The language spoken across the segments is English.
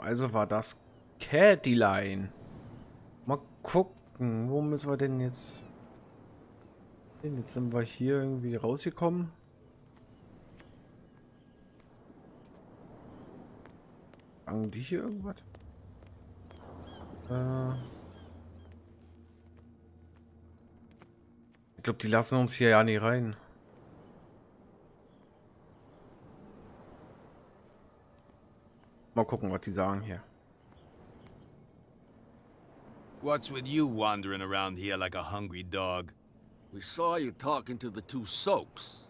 Also war das Kädilein. Mal gucken, wo müssen wir denn jetzt hin? Jetzt sind wir hier irgendwie rausgekommen. Sagen die hier irgendwas? Ich glaube, die lassen uns hier ja nie rein. Mal gucken, was die sagen hier. What's with you wandering around here like a hungry dog? We saw you talking to the two soaks.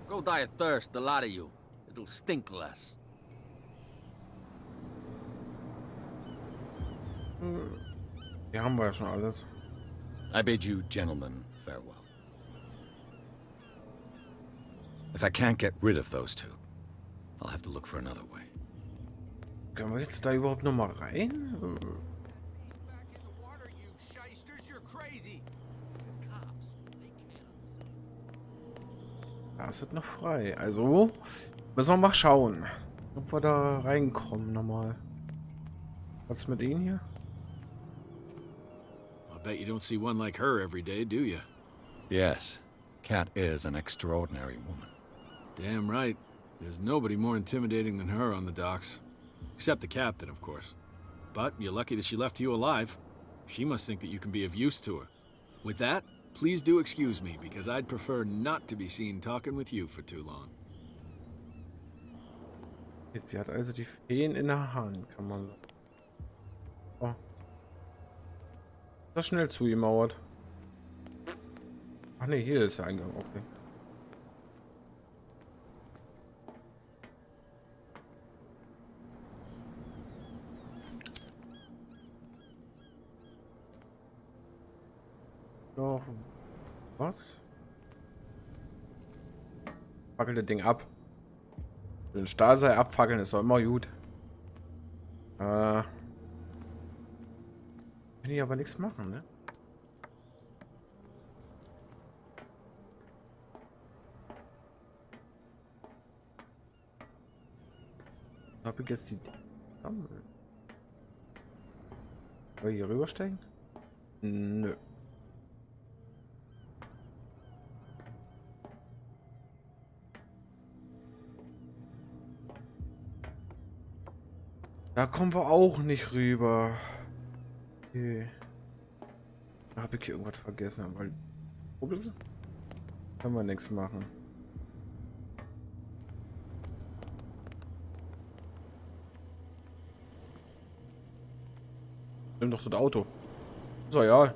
Go die of thirst, the lot of you. It'll stink less. Hier haben wir ja schon alles. I bid you gentlemen farewell. If I can't get rid of those two, I'll have to look for another way. Können wir jetzt da überhaupt noch mal rein? Da ist es noch frei. Also müssen wir mal schauen, ob wir da reinkommen nochmal. Was mit ihnen hier? I bet you don't see one like her every day, do you? Yes, Cat is an extraordinary woman. Damn right. There's nobody more intimidating than her on the docks. Except the captain, of course. But you're lucky that she left you alive. She must think that you can be of use to her. With that, please do excuse me, because I'd prefer not to be seen talking with you for too long. Jetzt, sie hat also die Feen in der Hand, kann man sagen. Oh. Das schnell zugemauert. Ach ne, hier ist der Eingang, okay. Doch. Was? Fackel das Ding ab. Den Stahlseil abfackeln ist doch immer gut. Kann ich aber nichts machen, ne? Habe ich jetzt die Daumen? Soll ich hier rübersteigen? Nö. Da kommen wir auch nicht rüber. Okay. Da habe ich hier irgendwas vergessen, weil können wir nichts machen. Nimm doch so das Auto. So, ja.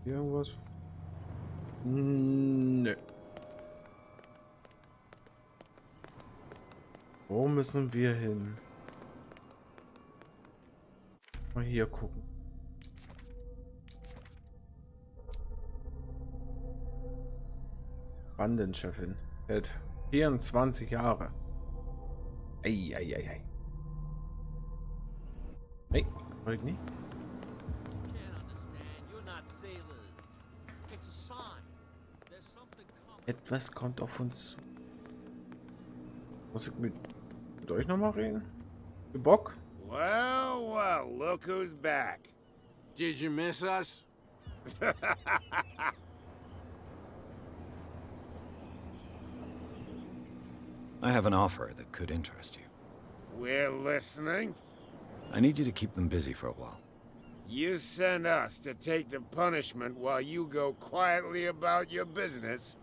Hier irgendwas? Nö. Wo müssen wir hin? Mal hier gucken. Bandenchefin. Hält 24 Jahre. Ei. Nee, wollte ich nicht. Etwas kommt auf uns zu. Muss ich mit euch noch mal reden? Ihr Bock? Well, look who's back. Did you miss us? I have an offer that could interest you. We're listening. I need you to keep them busy for a while. You send us to take the punishment while you go quietly about your business.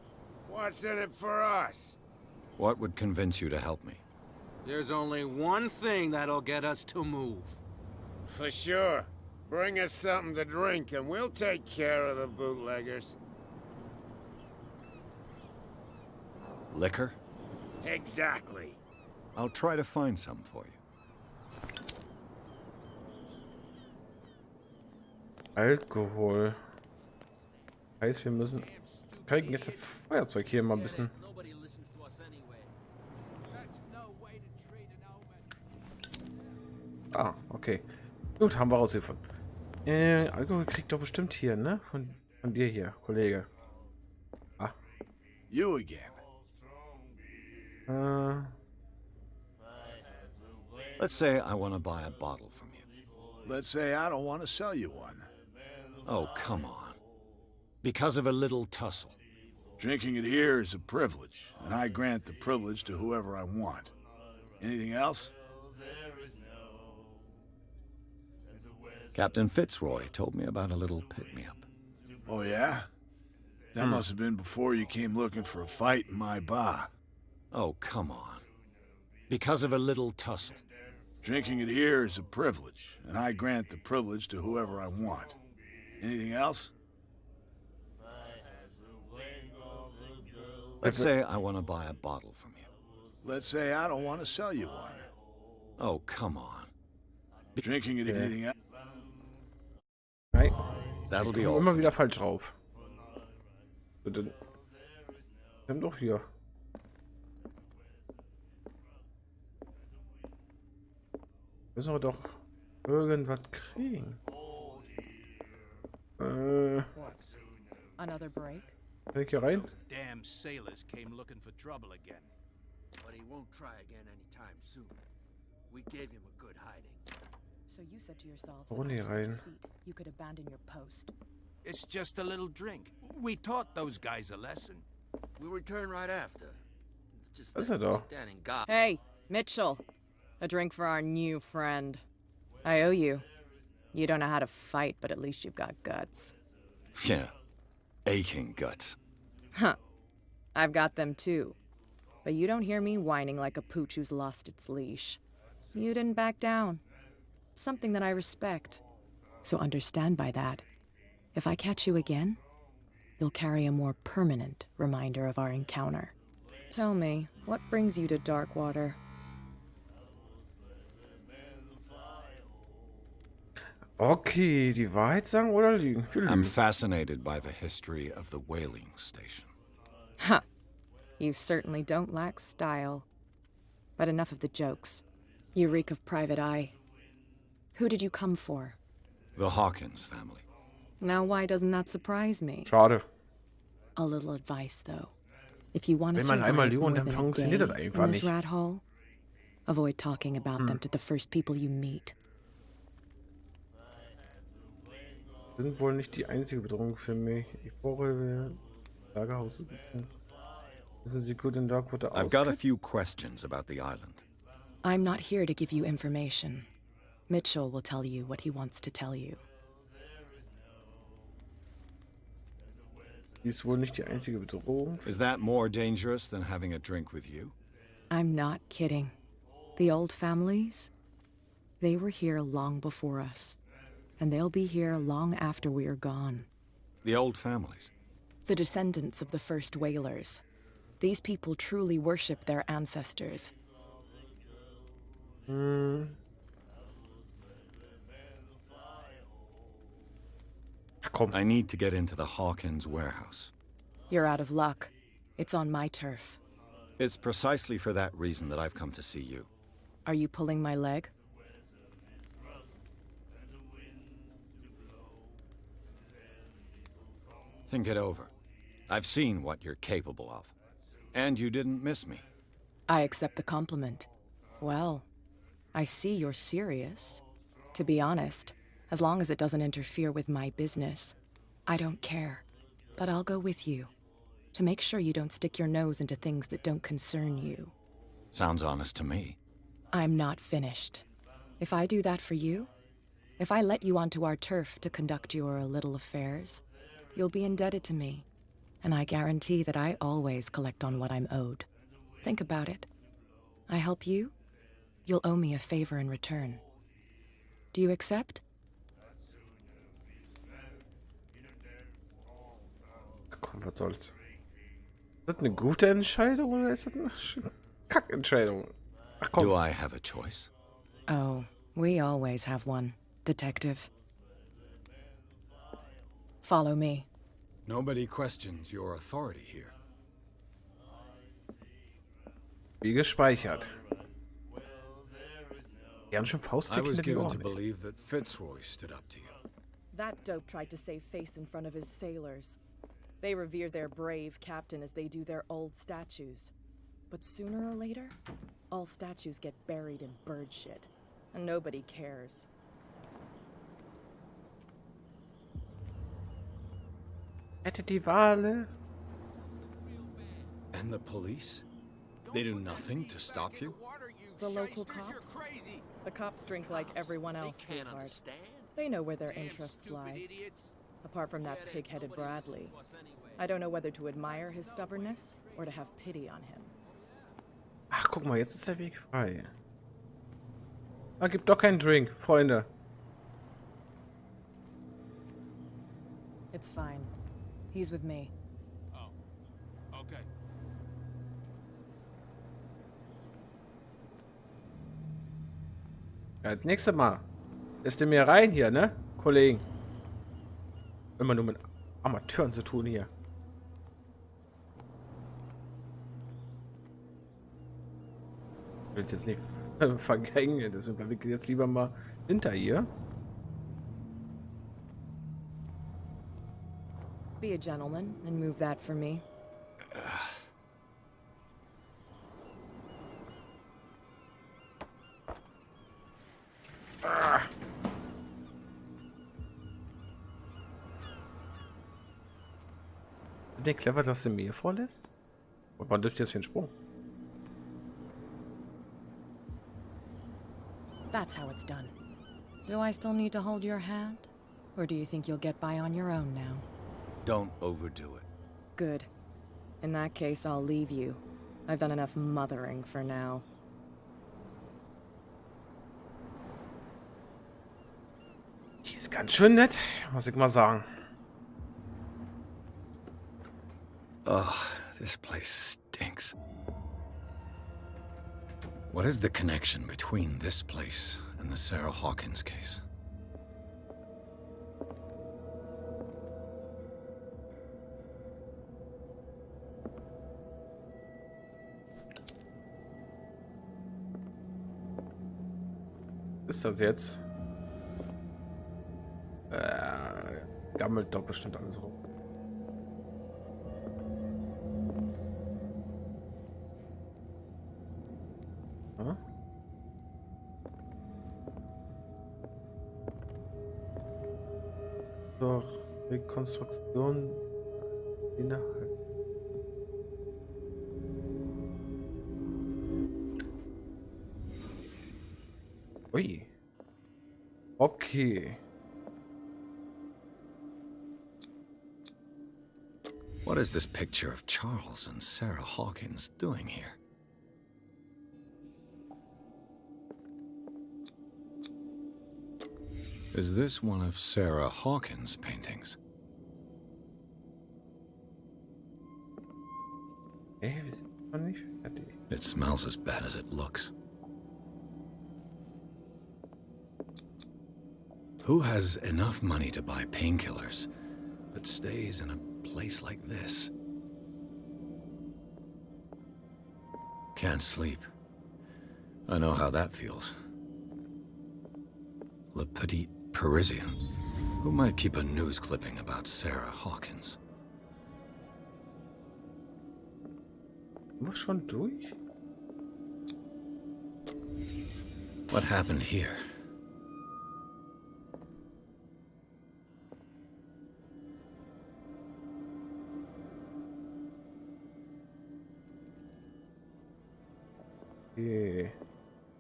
What's in it for us? What would convince you to help me? There's only one thing that'll get us to move. For sure. Bring us something to drink and we'll take care of the bootleggers. Liquor? Exactly. I'll try to find some for you. Alkohol. Heißt, wir müssen kriegen jetzt das Feuerzeug hier mal ein bisschen. Ah, okay. Gut, haben wir rausgefunden. Alkohol kriegt doch bestimmt hier, ne? Von Von dir hier, Kollege. Ah. You again. Let's say I want to buy a bottle from you. Let's say I don't want to sell you one. Oh, come on. Because of a little tussle. Drinking it here is a privilege, and I grant the privilege to whoever I want. Anything else? Captain Fitzroy told me about a little pick-me-up. Oh, yeah? That must have been before you came looking for a fight in my bar. Oh, come on. Because of a little tussle. Drinking it here is a privilege, and I grant the privilege to whoever I want. Anything else? Let's say I want to buy a bottle from you. Let's say I don't want to sell you one. Oh, come on. Drinking it, anything else? Nein. That'll be Ich all. komm immer wieder falsch drauf. Bitte. Wir haben doch hier. Müssen wir doch irgendwas kriegen. Another break? Kann ich hier rein? Those damn sailors came looking for trouble again. But he won't try again anytime soon. We gave him a good hiding. So you said to yourselves Warum hier rein? you could abandon your post. It's just a little drink. We taught those guys a lesson. We'll return right after. It's just Was that er da? standing guard. Hey, Mitchell. A drink for our new friend. I owe you. You don't know how to fight, but at least you've got guts. Yeah. Aching guts. Huh. I've got them too. But you don't hear me whining like a pooch who's lost its leash. You didn't back down. Something that I respect. So understand by that, if I catch you again, you'll carry a more permanent reminder of our encounter. Tell me, what brings you to Darkwater? Okay, die Wahrheit sagen oder lügen? Wir I'm lügen. fascinated by the history of the whaling station. Huh. You certainly don't lack style. But enough of the jokes. You reek of private eye. Who did you come for? The Hawkins family. Now why doesn't that surprise me? Schade. A little advice, though. If you want to Wenn man einmal survive lügt, more dann than a funktioniert das day einfach in this nicht. rat hole, avoid talking about them to the first people you meet. Sind wohl nicht die einzige Bedrohung für mich. Ich brauche Lagerhaus. Wissen Sie gut in Darkwater I've got a auskennt? few questions about the island. I'm not here to give you information. Mitchell will tell you what he wants to tell you. Die ist wohl nicht die einzige Bedrohung. Is that more dangerous than having a drink with you? I'm not kidding. The old families, they were here long before us. And they'll be here long after we are gone. The old families. The descendants of the first whalers. These people truly worship their ancestors. Ach, komm. I need to get into the Hawkins warehouse. You're out of luck. It's on my turf. It's precisely for that reason that I've come to see you. Are you pulling my leg? Think it over. I've seen what you're capable of. And you didn't miss me. I accept the compliment. Well, I see you're serious. To be honest, as long as it doesn't interfere with my business, I don't care. But I'll go with you, to make sure you don't stick your nose into things that don't concern you. Sounds honest to me. I'm not finished. If I do that for you, if I let you onto our turf to conduct your little affairs, you'll be indebted to me, and I guarantee that I always collect on what I'm owed. Think about it. I help you, you'll owe me a favor in return. Do you accept? Komm, was soll's. Ist das eine gute Entscheidung oder ist das eine Kackentscheidung? Ach komm. Do I have a choice? Oh, we always have one, Detective. Follow me. Nobody questions your authority here. Wie gespeichert. Die haben schon I Faustdick was hinter die given to Ohren. believe that Fitzroy stood up to you. That dope tried to save face in front of his sailors. They revere their brave captain as they do their old statues. But sooner or later, all statues get buried in bird shit, and nobody cares. Hätte die Wale. And the police? They do nothing to stop you? The local cops? The cops drink like everyone else, sweetheart. They know where their interests lie. Apart from that pig-headed Bradley, I don't know whether to admire his stubbornness or to have pity on him. Ach, guck mal, jetzt ist der Weg frei. Ah, gibt doch keinen Drink, Freunde. It's fine. He's with me. Oh, okay. Ja, das nächste Mal. Lässt ihr mir rein hier, ne, Kollegen? Immer nur mit Amateuren zu tun hier. Ich will jetzt nicht vergängen, deswegen bleibe ich jetzt lieber mal hinter ihr. Be a gentleman and move that for me. Ist nicht clever, dass sie mir vorlässt? Und wann dürft ihr jetzt für einen Sprung? That's how it's done. Do I still need to hold your hand? Or do you think you'll get by on your own now? Don't overdo it. Good. In that case, I'll leave you. I've done enough mothering for now. Die ist ganz schön nett, muss ich mal sagen. Oh, this place stinks. What is the connection between this place and the 𝓙𝓲𝓽𝓬𝓱𝓽 case? Ist das jetzt? Gammelt doch bestimmt alles rum. Hm? Doch, Rekonstruktion innerhalb. Ui. Okay. What is this picture of Charles and 𝓙𝓲𝓽𝓬 doing here? Is this one of 𝓙𝓲𝓽𝓬's paintings? Ey, wir sind noch nicht fertig. It smells as bad as it looks. Who has enough money to buy painkillers, but stays in a place like this? Can't sleep. I know how that feels. 𝓙𝓪𝓱𝓻. Who might keep a news clipping about 𝓙𝓲𝓽𝓬's? Sind wir schon durch? What happened here? Okay.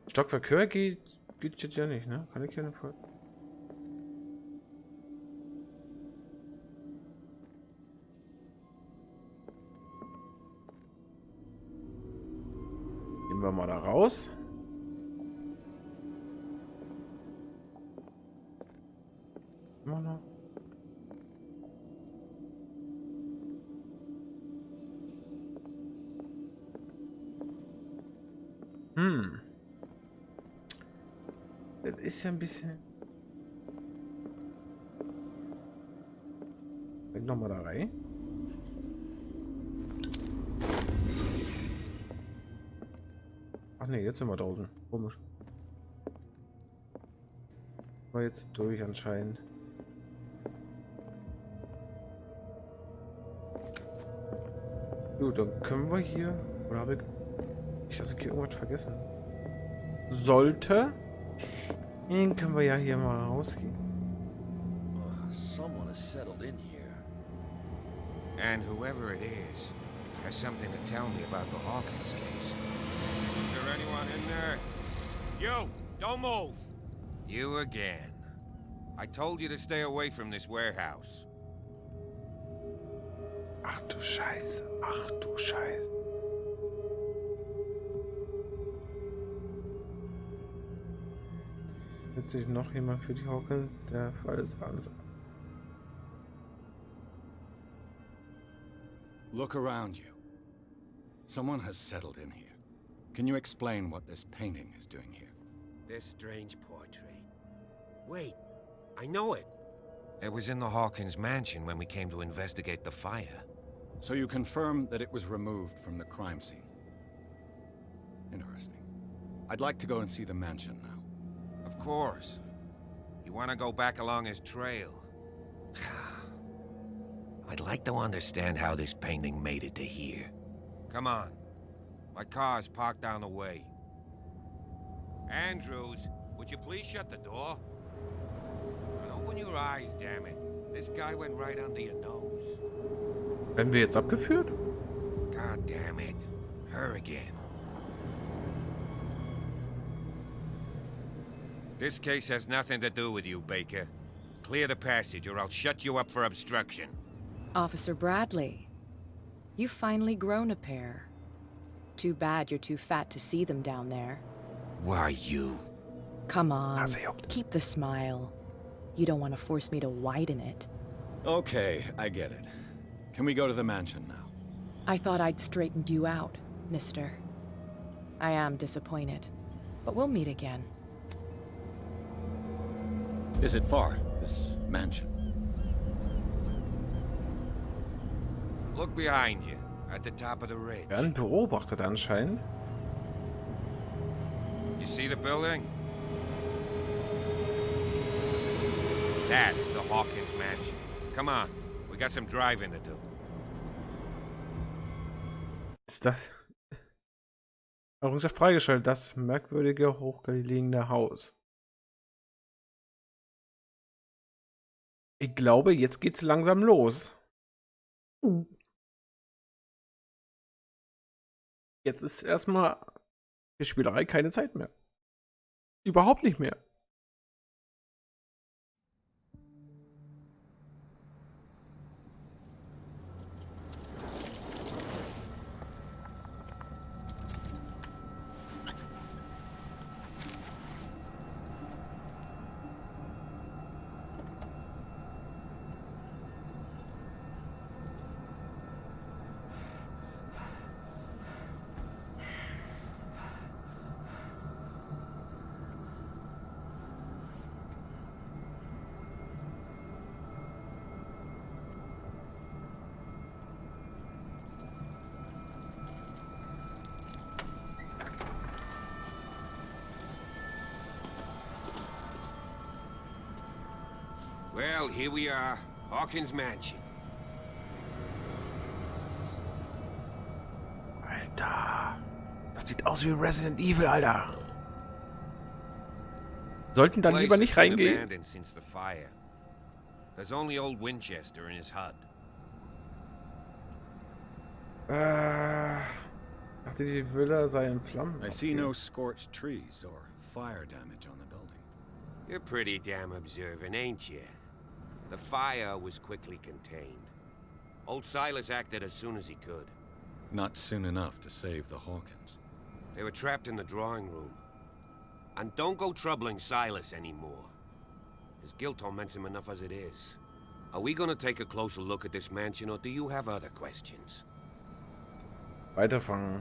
Stockwerk höher geht jetzt ja nicht, ne? Kann ich hier nicht voll. Gehen wir mal da raus. Immer noch. Das ist ja ein bisschen. Noch mal da rein. Ach ne, jetzt sind wir draußen. Komisch. War jetzt durch anscheinend. Gut, dann können wir hier... Oder habe ich... Ich dass ich hier irgendwas vergessen. Sollte... Den können wir ja hier mal rausgehen. Someone has settled in here. And whoever it is has something to tell me about the Hawkins case. Is there anyone in there? You! Don't move! You again. I told you to stay away from this warehouse. Ach du Scheiße. Ach du Scheiße. Jetzt sich noch jemand für die Hawkins. Der Fall ist alles. Look around you. Someone has settled in here. Can you explain what this painting is doing here? This strange portrait. Wait, I know it. It was in the Hawkins mansion when we came to investigate the fire. So you confirm that it was removed from the crime scene. Interesting. I'd like to go and see the mansion now. Of course. You want to go back along his trail? I'd like to understand how this painting made it to here. Come on. My car's parked down the way. Andrews, would you please shut the door? And open your eyes, damn it. This guy went right under your nose. Werden wir jetzt abgeführt? God damn it. Her again. This case has nothing to do with you, Baker. Clear the passage or I'll shut you up for obstruction. Officer Bradley, you've finally grown a pair. Too bad you're too fat to see them down there. Why you? Come on, keep the smile. You don't want to force me to widen it. Okay, I get it. Can we go to the mansion now? I thought I'd straightened you out, mister. I am disappointed, but we'll meet again. Is it far, this mansion? Look behind you, at the top of the ridge. Werden beobachtet anscheinend. You see the building? That's the Hawkins mansion. Come on, we got some driving to do. Ist das... Errungenschaft freigeschaltet. Das merkwürdige, hochgelegene Haus. Ich glaube, jetzt geht's langsam los. Jetzt ist erstmal für Spielerei keine Zeit mehr. Überhaupt nicht mehr. Well, here we are, Hawkins Mansion. Alter. Das sieht aus wie Resident Evil, Alter. Sollten dann lieber nicht reingehen. Since the fire. There's only old Winchester in his hut. Dachte, die Villa sei in Flammen. I see no scorched trees or fire damage on the building. You're pretty damn observant, ain't you? The fire was quickly contained. Old Silas acted as soon as he could. Not soon enough to save the Hawkins. They were trapped in the drawing room. And don't go troubling Silas anymore. His guilt torments him enough as it is. Are we gonna take a closer look at this mansion, or do you have other questions? Weiterfangen.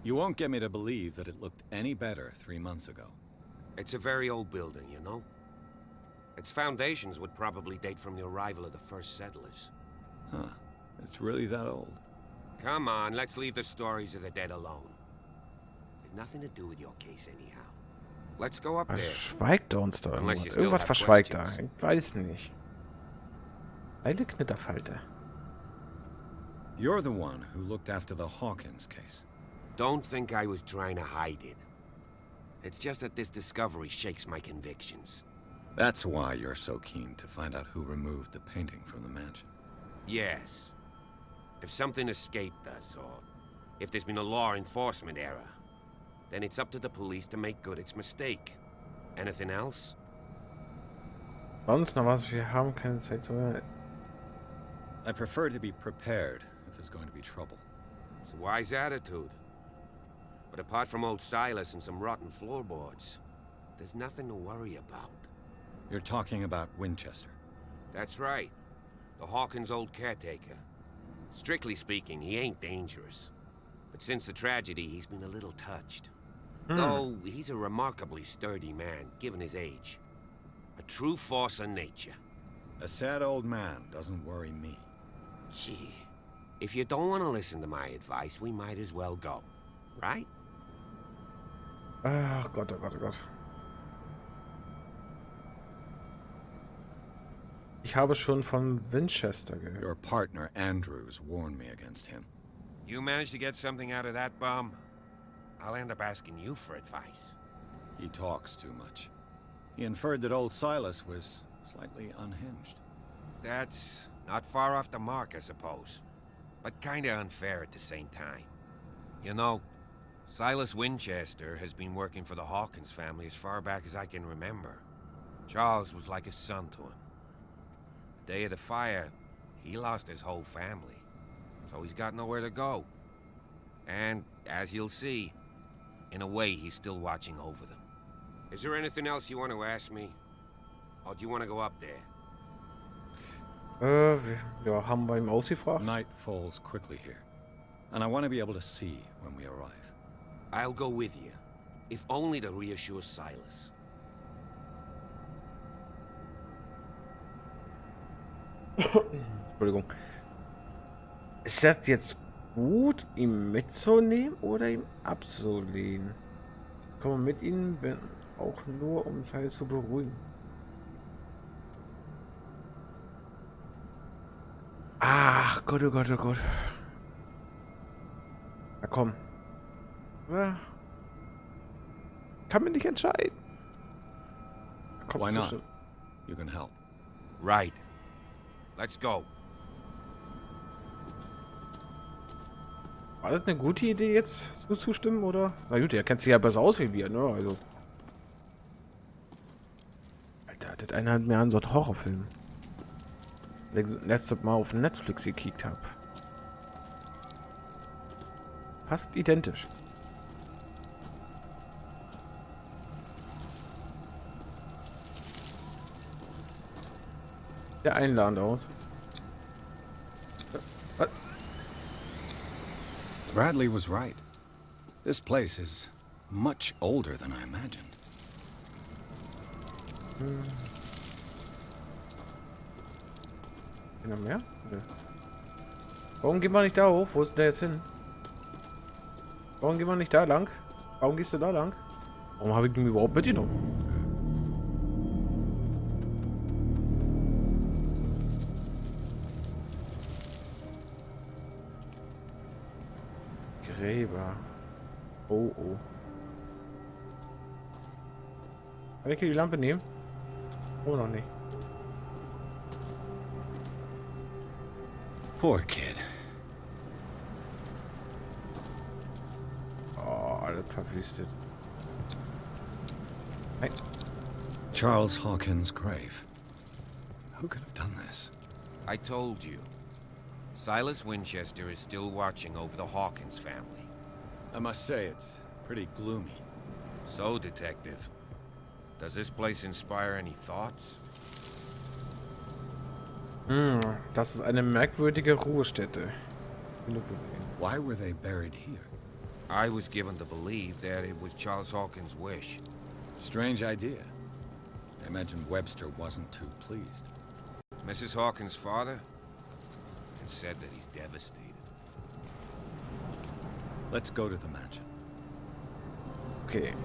You won't get me to believe that it looked any better 3 months ago. It's a very old building, you know? Its foundations would probably date from the arrival of the first settlers. Huh. It's really that old. Come on, let's leave the stories of the dead alone. They've nothing to do with your case anyhow. Let's go up there. Verschweigt er uns da Unless irgendwas? you still Irgendwas have verschweigt er. questions. Ich weiß nicht. Eine Knitterfalte. You're the one who looked after the Hawkins case. Don't think I was trying to hide it. It's just that this discovery shakes my convictions. That's why you're so keen to find out who removed the painting from the mansion. Yes. If something escaped us, or if there's been a law enforcement error, then it's up to the police to make good its mistake. Anything else? Sonst noch was? Wir haben keine Zeit zu... I prefer to be prepared if there's going to be trouble. It's a wise attitude. But apart from old Silas and some rotten floorboards, there's nothing to worry about. You're talking about Winchester. That's right. The Hawkins' old caretaker. Strictly speaking, he ain't dangerous. But since the tragedy, he's been a little touched. Though he's a remarkably sturdy man, given his age. A true force of nature. A sad old man doesn't worry me. Gee, if you don't want to listen to my advice, we might as well go. Right? Ach Gott, oh Gott, oh Gott. Ich habe schon von Winchester gehört. Your partner, Andrews, warned me against him. You manage to get something out of that bum, I'll end up asking you for advice. He talks too much. He inferred that old Silas was slightly unhinged. That's not far off the mark, I suppose. But kinda unfair at the same time. You know, Silas Winchester has been working for the Hawkins family as far back as I can remember. Charles was like a son to him. The day of the fire, he lost his whole family. So he's got nowhere to go. And, as you'll see, in a way, he's still watching over them. Is there anything else you want to ask me? Or do you want to go up there? Ja, haben wir ihm ausgefragt? Night falls quickly here, and I want to be able to see when we arrive. I'll go with you, if only to reassure Silas. Entschuldigung. Ist das jetzt gut, ihn mitzunehmen oder ihm abzulehnen? Ich komme mit ihnen, wenn auch nur, um Silas zu beruhigen. Ach Gott, oh Gott, oh Gott. Na komm. Ja. Kann mich nicht entscheiden. Kommt Why so not? schön. You can help. Right. Let's go. War das eine gute Idee, jetzt zuzustimmen, oder? Na gut, er kennt sich ja besser aus wie wir, ne? Also. Alter, das erinnert mir an so einen Horrorfilm. Letztes Mal auf Netflix gekickt habe. Fast identisch. Der einladend aus. Bradley was right. This place is much older than I imagined. Noch mehr? Nö. Warum gehen wir nicht da hoch? Wo ist denn der jetzt hin? Warum gehen wir nicht da lang? Warum gehst du da lang? Warum habe ich ihn überhaupt mitgenommen? Gräber. Oh, oh. Kann ich hier die Lampe nehmen? Oh, noch nicht. Poor kid. Oh, alles verwüstet. Nein. Charles Hawkins' grave. Who could have done this? I told you. Silas Winchester is still watching over the Hawkins family. I must say, it's pretty gloomy. So, Detective, does this place inspire any thoughts? Das ist eine merkwürdige Ruhestätte. Genug gesehen. Why were they buried here? I was given to believe that it was Charles Hawkins' wish. Strange idea. I imagine Webster wasn't too pleased. Mrs. Hawkins' father? And said that he's devastated. Let's go to the mansion. Okay.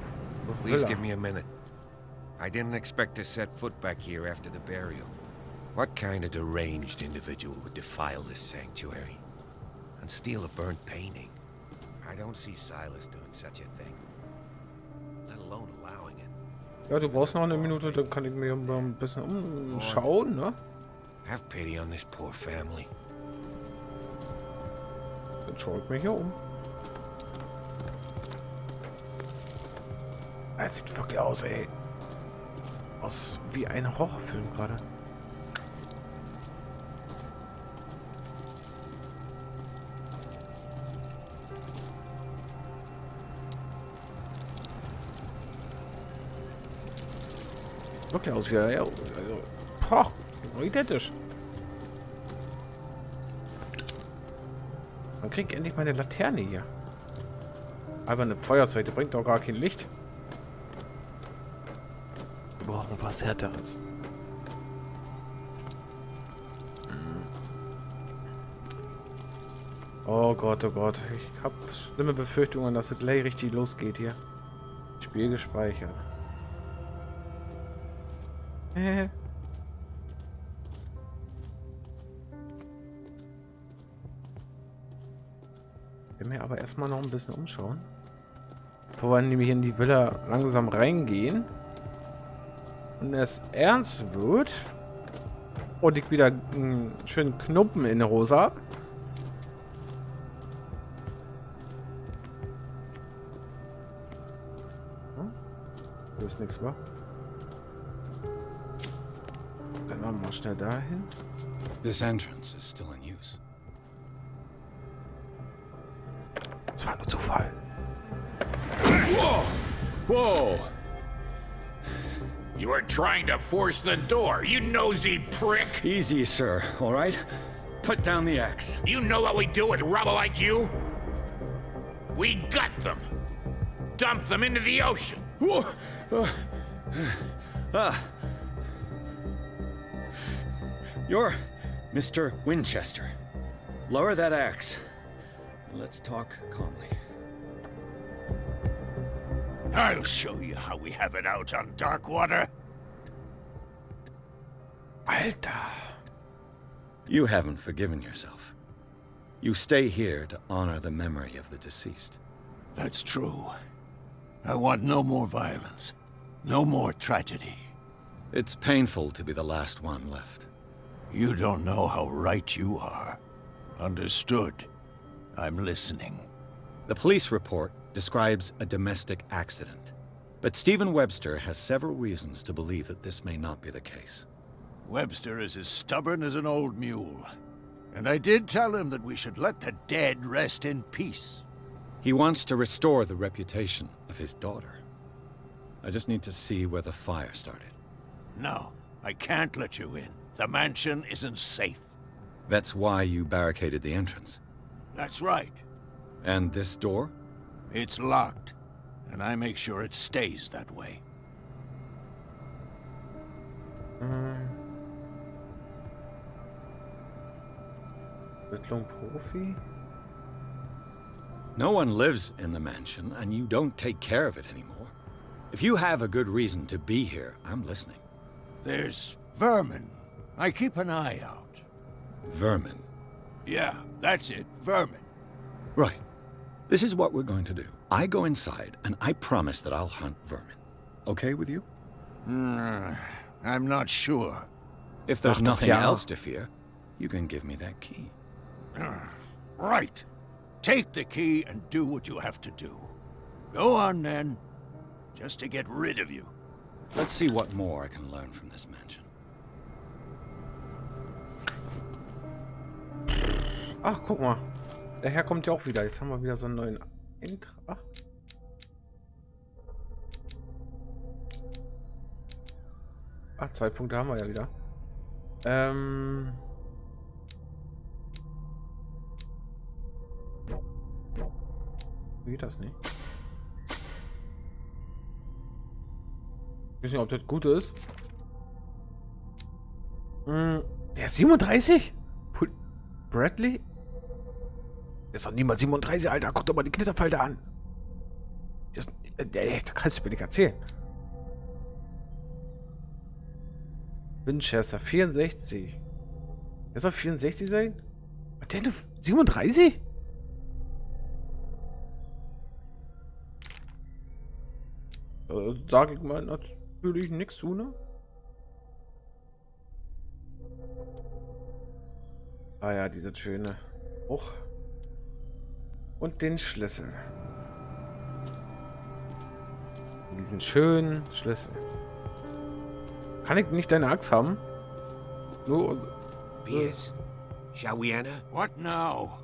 Please give me a minute. I didn't expect to set foot back here after the burial. What kind of deranged individual would defile this sanctuary? and steal a burnt painting. I don't see Silas doing such a thing, let alone allowing it. Ja, du brauchst noch eine Minute, dann kann ich mir mal ein bisschen umschauen, ne? Have pity on this poor family. Dann schaue ich mir hier um. Das sieht wirklich aus, ey. Aus wie ein Horrorfilm gerade. Wirklich aus wie ein... Also, boah, identisch. Man kriegt endlich meine Laterne hier. Aber eine Feuerzeug, die bringt doch gar kein Licht. Wir brauchen was Härteres. Oh Gott, oh Gott. Ich habe schlimme Befürchtungen, dass es gleich richtig losgeht hier. Spiel gespeichert. Ich will mir aber erstmal noch ein bisschen umschauen. Bevor wir nämlich in die Villa langsam reingehen. Und es ernst wird. Und ich wieder einen schönen Knuppen in der Hose habe. Das ist nichts, wa? Dann machen wir mal schnell dahin. This entrance is still in use. Das war nur Zufall. Whoa! Whoa! You were trying to force the door, you nosy prick! Easy, sir, all right? Put down the axe. You know what we do with rubble like you? We gut them. Dump them into the ocean. Whoa! You're Mr. Winchester. Lower that axe. Let's talk calmly. I'll show you how we have it out on dark water. Alter. You haven't forgiven yourself. You stay here to honor the memory of the deceased. That's true. I want no more violence. No more tragedy. It's painful to be the last one left. You don't know how right you are. Understood. I'm listening. The police report describes a domestic accident, but Stephen Webster has several reasons to believe that this may not be the case. Webster is as stubborn as an old mule. And I did tell him that we should let the dead rest in peace. He wants to restore the reputation of his daughter. I just need to see where the fire started. No, I can't let you in. The mansion isn't safe. That's why you barricaded the entrance. That's right. And this door? It's locked, and I make sure it stays that way. Profi? No one lives in the mansion, and you don't take care of it anymore. If you have a good reason to be here, I'm listening. There's vermin. I keep an eye out. Vermin? Yeah, that's it, vermin. Right. This is what we're going to do. I go inside, and I promise that I'll hunt vermin. Okay with you? I'm not sure. If there's nothing else to fear, you can give me that key. Right. Take the key and do what you have to do. Go on, then. Just to get rid of you. Let's see what more I can learn from this mansion. Ach, guck mal. Der Herr kommt ja auch wieder. Jetzt haben wir wieder so einen neuen Eintrag. Ah, 2 Punkte haben wir ja wieder. Geht das nicht? Ich weiß nicht, ob das gut ist. Der ist 37? Bradley? Der ist doch niemals 37, Alter. Guck doch mal die Knitterfalte an. Das kannst du mir nicht erzählen. Winchester, 64. Der soll 64 sein? Was denn, 37? Sage ich mal natürlich nichts zu, ne? Ah ja, diese schöne. Och. Und den Schlüssel. Diesen schönen Schlüssel. Kann ich nicht deine Axt haben? Nur. Piers, shall we enter? What now?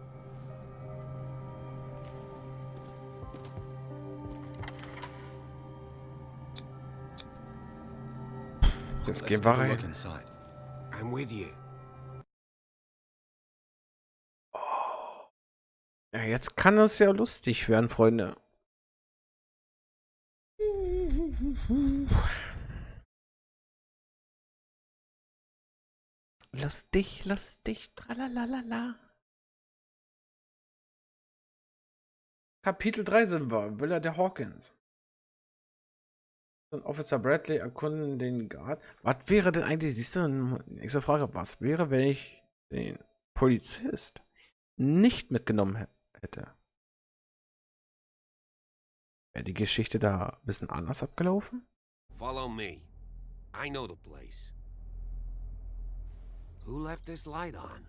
Jetzt Let's gehen wir take a rein. look inside. I'm with you. Ja, jetzt kann es ja lustig werden, Freunde. Lustig, tralalala. Kapitel 3 sind wir. Villa der Hawkins. Und Officer Bradley erkunden den Guard. Was wäre denn eigentlich, siehst du, nächste Frage, was wäre, wenn ich den Polizist nicht mitgenommen hätte? Wäre die Geschichte da ein bisschen anders abgelaufen? Follow me. I know the place. Who left this light on?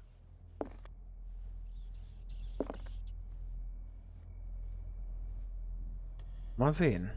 Mal sehen.